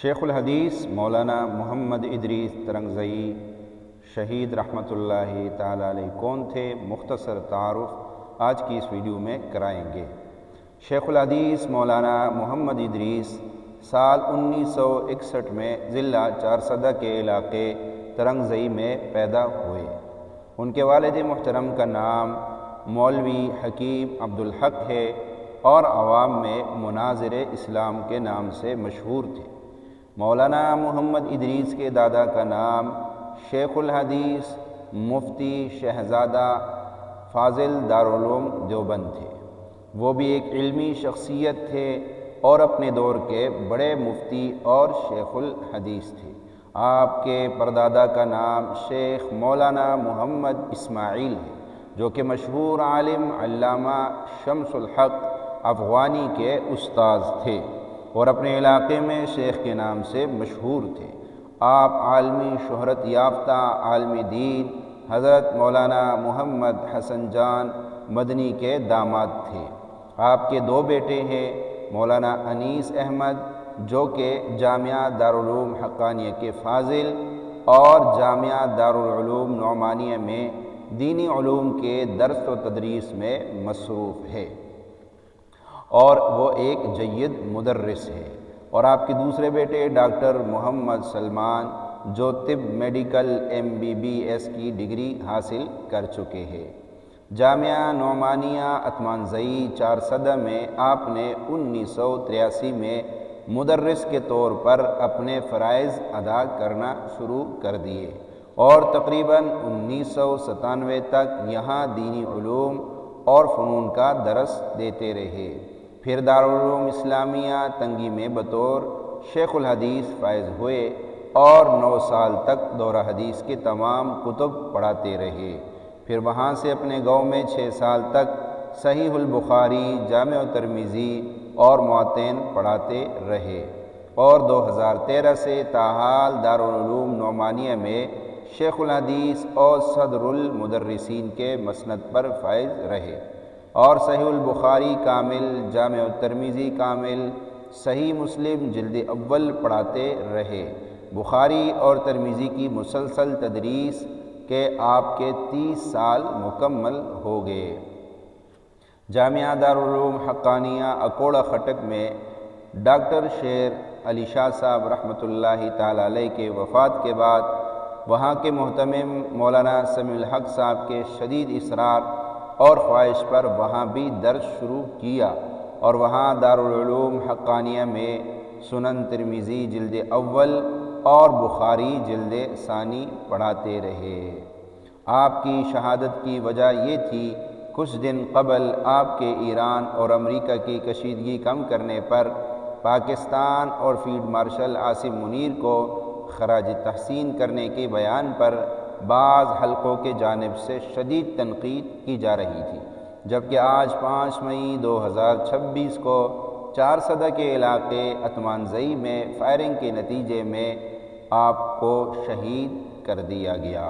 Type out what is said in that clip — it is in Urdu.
شیخ الحدیث مولانا محمد ادریس ترنگزئی شہید رحمۃ اللہ تعالی علیہ کون تھے؟ مختصر تعارف آج کی اس ویڈیو میں کرائیں گے۔ شیخ الحدیث مولانا محمد ادریس سال 1961 میں ضلع چارسدہ کے علاقے ترنگزئی میں پیدا ہوئے۔ ان کے والد محترم کا نام مولوی حکیم عبدالحق ہے اور عوام میں مناظر اسلام کے نام سے مشہور تھے۔ مولانا محمد ادریس کے دادا کا نام شیخ الحدیث مفتی شہزادہ فاضل دارالعلوم دیوبند تھے۔ وہ بھی ایک علمی شخصیت تھے اور اپنے دور کے بڑے مفتی اور شیخ الحدیث تھے۔ آپ کے پردادا کا نام شیخ مولانا محمد اسماعیل ہے، جو کہ مشہور عالم علامہ شمس الحق افغانی کے استاذ تھے اور اپنے علاقے میں شیخ کے نام سے مشہور تھے۔ آپ عالمی شہرت یافتہ عالم دین حضرت مولانا محمد حسن جان مدنی کے داماد تھے۔ آپ کے دو بیٹے ہیں، مولانا انیس احمد جو کہ جامعہ دارالعلوم حقانیہ کے فاضل اور جامعہ دارالعلوم نعمانیہ میں دینی علوم کے درس و تدریس میں مصروف ہے اور وہ ایک جید مدرس ہے، اور آپ کے دوسرے بیٹے ڈاکٹر محمد سلمان جو طب میڈیکل MBBS کی ڈگری حاصل کر چکے ہیں۔ جامعہ نعمانیہ اتمانزئی چارسدہ میں آپ نے 1983 میں مدرس کے طور پر اپنے فرائض ادا کرنا شروع کر دیے اور تقریباً 1997 تک یہاں دینی علوم اور فنون کا درس دیتے رہے۔ پھر دارالعلوم اسلامیہ تنگی میں بطور شیخ الحدیث فائز ہوئے اور 9 سال تک دورہ حدیث کے تمام کتب پڑھاتے رہے۔ پھر وہاں سے اپنے گاؤں میں 6 سال تک صحیح البخاری، جامع ترمذی اور معطین پڑھاتے رہے اور 2013 سے تاحال دارالعلوم نعمانیہ میں شیخ الحدیث اور صدر المدرسین کے مسند پر فائز رہے اور صحیح البخاری کامل، جامع ترمذی کامل، صحیح مسلم جلد اول پڑھاتے رہے۔ بخاری اور ترمذی کی مسلسل تدریس کے آپ کے 30 سال مکمل ہو گئے۔ جامعہ دارالعلوم حقانیہ اکوڑا خٹک میں ڈاکٹر شیر علی شاہ صاحب رحمۃ اللہ تعالی علیہ کے وفات کے بعد وہاں کے محتمم مولانا سمیع الحق صاحب کے شدید اصرار اور خواہش پر وہاں بھی درس شروع کیا اور وہاں دارالعلوم حقانیہ میں سنن ترمذی جلد اول اور بخاری جلد ثانی پڑھاتے رہے۔ آپ کی شہادت کی وجہ یہ تھی، کچھ دن قبل آپ کے ایران اور امریکہ کی کشیدگی کم کرنے پر پاکستان اور فیلڈ مارشل عاصم منیر کو خراج تحسین کرنے کے بیان پر بعض حلقوں کے جانب سے شدید تنقید کی جا رہی تھی، جبکہ آج 5 مئی 2026 کو چارسدہ کے علاقے اتمانزئی میں فائرنگ کے نتیجے میں آپ کو شہید کر دیا گیا۔